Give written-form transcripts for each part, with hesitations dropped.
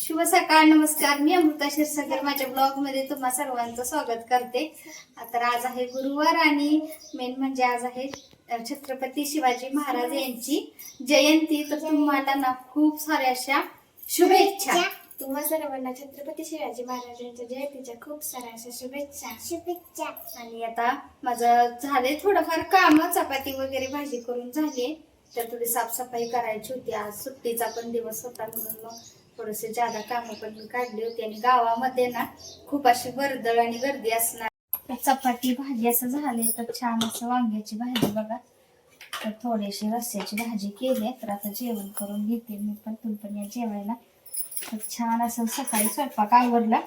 शुभ सकाळ, नमस्कार. मी अमृता क्षीरसागर माझ्या ब्लॉग मध्ये तुम्हा सर्वांचं स्वागत करते. तर आज आहे गुरुवार आणि मेन म्हणजे आज आहे छत्रपती शिवाजी महाराज यांची जयंती. तर तुम्हाला ना खूप साऱ्या अशा शुभेच्छा. तुम्हा सर्वांना छत्रपती शिवाजी महाराजांच्या जयंतीच्या खूप साऱ्या अशा शुभेच्छा. आणि आता माझं झाले थोडंफार काम, चपाती वगैरे भाजी करून झाली. तर थोडी साफसफाई करायची होती. आज सुट्टीचा पण दिवस होता म्हणून मग थोडेसे जादा कामं पण मी काढली होती. आणि गावामध्ये ना खूप अशी वर्दळ आणि गर्दी असणार. चपाती भाजी असं झाले. तर छान असं वांग्याची भाजी बघा. तर थोडीशी रस्स्याची भाजी केली. तर आता जेवण करून घेते मी पण, तुम्ही पण या जेवायला. तर छान असं सकाळी स्वयंपाक आवरला.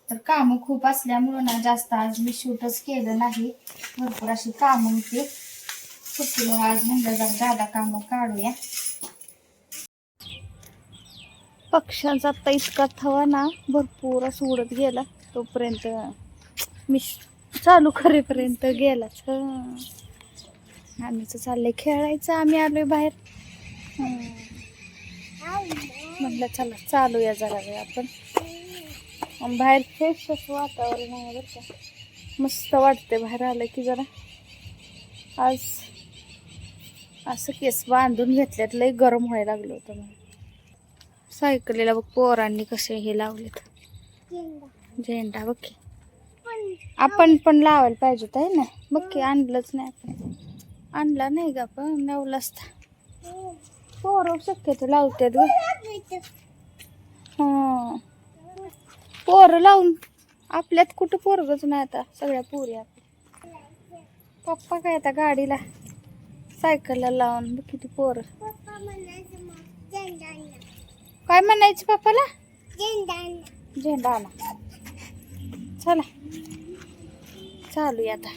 तर कामं खूप असल्यामुळं ना जास्त आज मी शूटच केलं नाही. भरपूर अशी कामं होती. सुट्टीमुळे आज म्हणलं जरा जादा कामं काढूया. पक्ष्यांचा आता इतका थवा ना भरपूर असं उडत गेला. तोपर्यंत मी चालू करेपर्यंत गेलाच. आम्हीच चाललंय खेळायचं. आम्ही आलोय बाहेर. म्हटलं चला चालूया जरा वेळ आपण. बाहेर फ्रेश असं वातावरण आहे बरं का. मस्त वाटते बाहेर आलं की जरा. आज असं केस बांधून घेतल्यात, लय गरम व्हायला लागलं होतं मला. सायकलीला बघ पोरांनी कसे हे लावलेत झेंडा. बघ की आपण पण लावायला पाहिजे आहे ना. बघ की आणलंच नाही आपण. आणला नाही का पण लावला असता. पोरं शक्यतो लावतात ग. हा पोरं लावून आपल्यात कुठं पोरगच नाही आता. सगळ्या पोरी आपल्या. पप्पा काय आता गाडीला सायकलला लावून बघ किती पोरं. काय म्हणायचं पप्पाला? झेंडा आणा. चला चालू आता.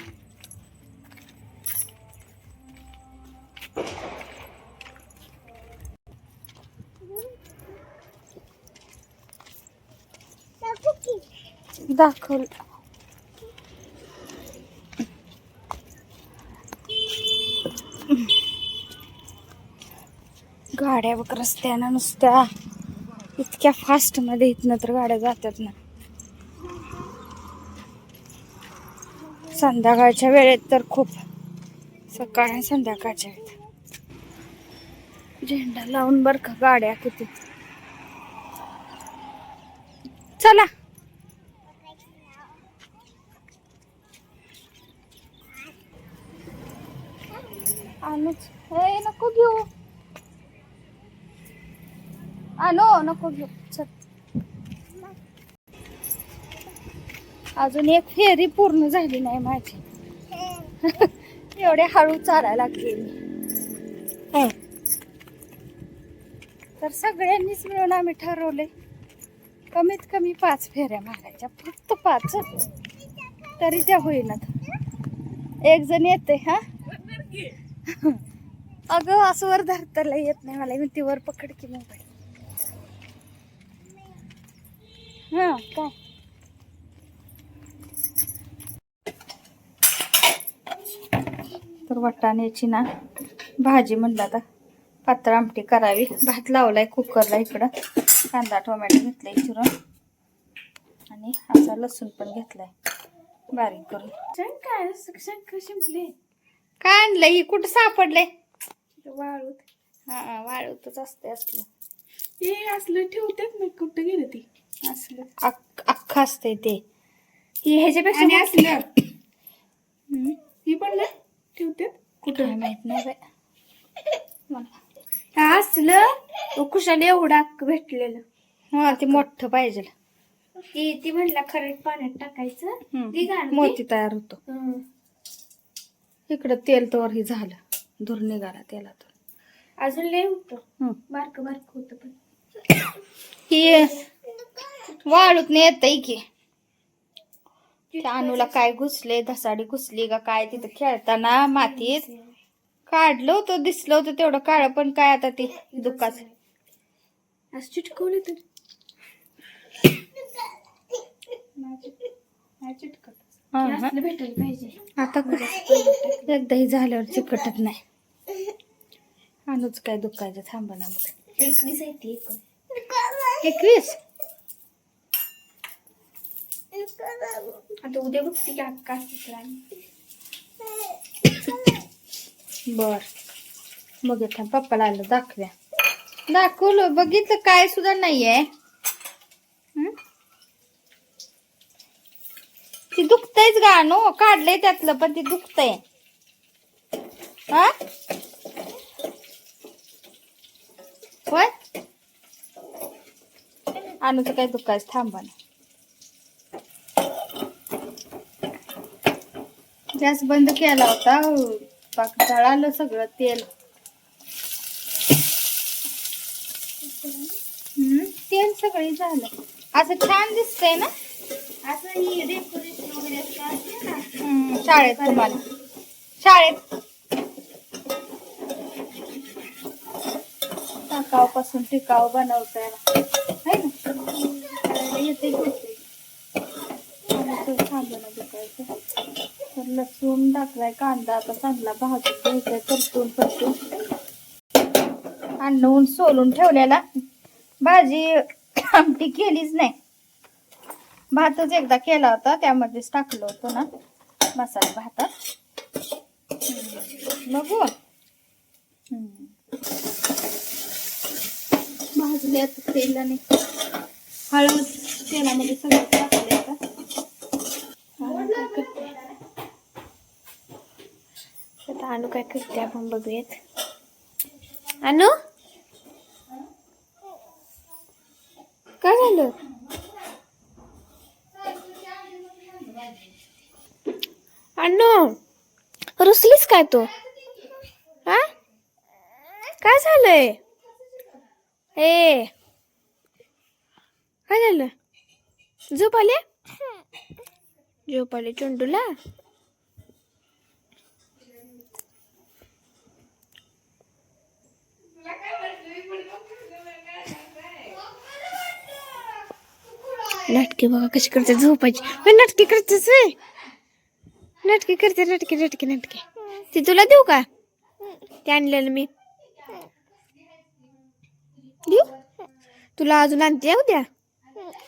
दाखवलं गाड्या बघ रस्त्यानं नुसत्या इतक्या फास्ट मध्ये. इथनं तर गाड्या जातात ना. संध्याकाळच्या वेळेत तर खूप. सकाळ आणि संध्याकाळच्या वेळेत झेंडा लावून बर का गाड्या किती. चला आणूच. हे नको घेऊ. आणो नको घेऊ. चल अजून एक फेरी पूर्ण झाली नाही माझी. एवढे हळू चालायला लागले मी. तर सगळ्यांनीच मिळून आम्ही ठरवले कमीत कमी 5 फेऱ्या मारायच्या. फक्त 5 तरी त्या होईनात. एक जण येते. हा अगं असं वर धरताला येत नाही मला. म्हणते वर पकड की मोबाईल. हा काय तर वाटाण्याची ना भाजी म्हणलं आता पातळ आमटी करावी. भात लावलाय कुकरला इकडं. कांदा टोमॅटो घेतलाय चिरून आणि असा लसूण पण घेतलाय बारीक करून. शिंपले काय आणलंय? ही कुठं सापडलंय? वाळूत. हा वाळूतच असते असलं. ते असलं ठेवतात ना. कुठं गेलं ती? असलं अख्खं असतंय ते. ही ह्याच्यापेक्षा असलं ही पण ना ठेवतात कुठं माहित नाही बाय मला. असलं कुशाला एवढा भेटलेलं. हा ते मोठं पाहिजे. ती म्हणला खरड पाण्यात टाकायचं. मोती तयार होतो. इकडं तेल तर ही झालं. धूर निघाला तेलातून. अजून लय होतं. बारक होतं पण ही वाळूत येतय की. त्या अनुला काय घुसले, धसाडी घुसली का काय तिथं खेळताना मातीत काढलं होतं. दिसलं होतं तेवढं काळ. पण काय आता ते दुखाच असं चिटकवलं तर भेटायला पाहिजे. आता एकदाही झाल्यावर चिकटत नाही. अनुच काय दुखायचं थांबा ना. 21 आहे ती. 21 आता उद्या बघते की अक्का बर बघितलं पप्पाला आलं दाखवलं बघितलं काय सुद्धा नाहीये. ती दुखतयच गाणं काढलंय त्यातलं पण ती दुखतय. हा होय आणूचं काय दुखायचं थांबा ना. गॅस बंद केला होता पाक जळालं सगळं तेल. तेल सगळी झालं. असं छान दिसतंय ना असं ही डेकोरेशन वगैरे असते ना शाळेत तुम्हाला शाळेत टाकाव पासून टिकाव बनवताय है ना येते तर लसूण टाकलाय कांदा आता चांगला भाजून घ्यायचाय परतून आणून सोलून ठेवलेला. भाजी आमटी केलीच नाही भातच एकदा केला होता त्यामध्येच टाकलं होतं ना मसाला भातात. बघू भाजले आता तेलाने हळद तेलामध्ये सगळं टाकले आता. आता अनु काय करते आपण बघूयात. अनु काय झालं. अनु रुसलीस काय तू. हा काय झालंय. ए काय झालं. झोप आले चुंडूला. नाटकी बघा कशी करते झोपायची. नाटकी करतेस नाटकी करते नाटकी ती तुला देऊ का. ते आणलेलं मी देऊ तुला अजून आणते उद्या.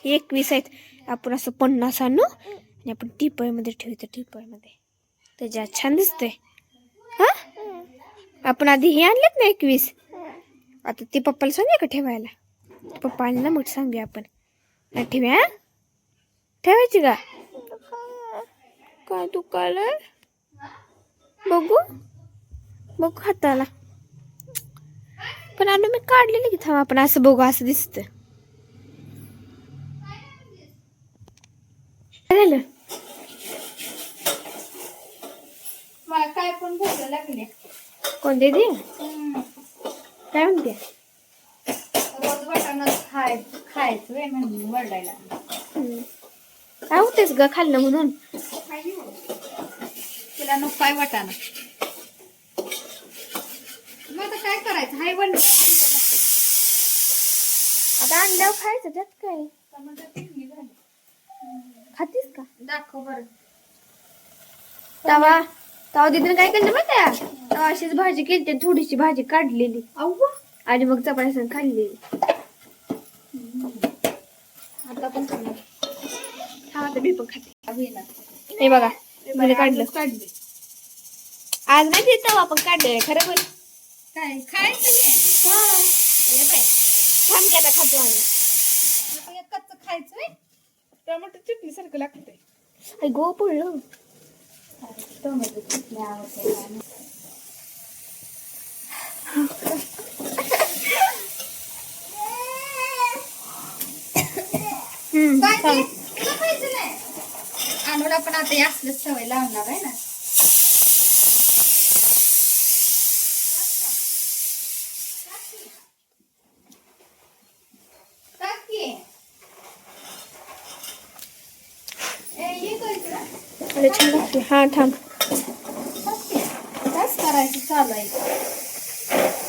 21 आहेत आपण असं 50 आणू आणि आपण टिपॉय मध्ये ठेवतो. टिपॉय मध्ये त्याच्यात छान दिसतंय. हा आपण आधी हे आणलेत ना 21. आता ते पप्पाला सांगूया का ठेवायला. पप्पा आणला मग सांगूया आपण ठेव्या ठेवायची का. काय दुखायलंय बघू हाताला. पण आणू मी काढलेली की थांब आपण असं बघू असं दिसतं. काय झालं. मला काय पण भूक लागली. कोणते दे काय म्हणते. रोज वाटाणा खायचं वे म्हणून वरडायला. काय होतेस ग खाल्लं म्हणून. तुला नको काय वाटाणा. मग आता काय करायचं हाय बनलं. आता अंड्यावर खायचं त्यात काय. खातीस का दाखव बरं. तवा दिदीने काय केलं माहिती आहे. तवा अशीच भाजी केली थोडीशी भाजी काढलेली अव्वा आणि मग चपाती खाल्लेली. आता पण खाणार. आता मी पण खाते. होईना. हे बघा मध्ये काढलं. काढले आज नाही देत तवा आपण काढलेलं खरं बोल. काय खायचं घे. हे बाय थांब की आता खातो आम्ही. आता एक कच्चं खायचं व्हय? टोमॅटो चटणी सारखं लागतंय. गो पडलं. टोमॅटो चटणी आवडते. काय ते? खायचं नाही. अनुला पण आता असलंच सवय लावणार आहे ना. अरे छान लागते. हा थांब. बस करायचं चालू आहे.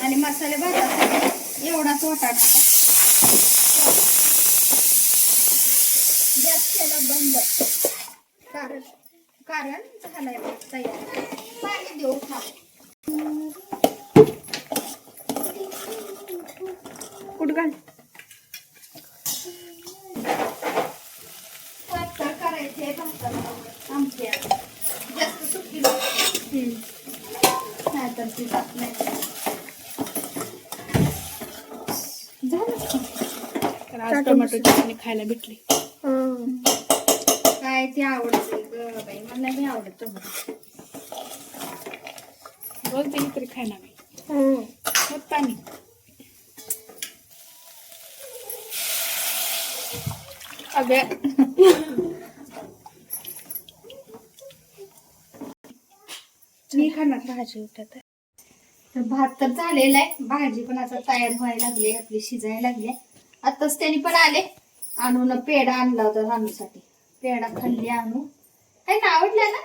आणि मसाले भातात एवढाच वाटाणा गॅस केला बंद. कारण झालाय भात तयार. पाणी देऊ थांब. कुठं घाल. पातळ तर आज टोमॅटो चटणी खायला भेटली. काय ते आवडते ग बाई, मला नाही आवडत टोमॅटो. रोज दिली तरी खायला नाही मग पाणी. मी खाणार भाजी होत्या तर भात तर झालेला आहे, भाजी पण आता तयार व्हायला लागली, आपली शिजायला लागली. आताच त्यांनी पण आले, आणून पेढा आणला होता रानूसाठी. पेढा खाल्ली आणू, आहे ना, आवडला ना.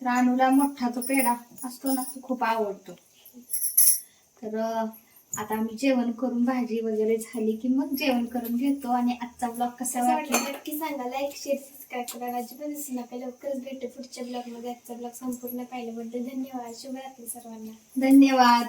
रानूला मोठा तो पेढा असतो ना, तो खूप आवडतो. तर आता आम्ही जेवण करून भाजी वगैरे झाली की मग जेवण करून घेतो. आणि आजचा ब्लॉग कसा वाटला नक्की सांगा. लाईक शेअर सबस्क्राईब करायला अजिबात विसरू नका. लवकरच भेटू पुढच्या ब्लॉग मध्ये. आजचा ब्लॉग संपूर्ण पाहिल्याबद्दल धन्यवाद. शुभरात्री सर्वांना. धन्यवाद.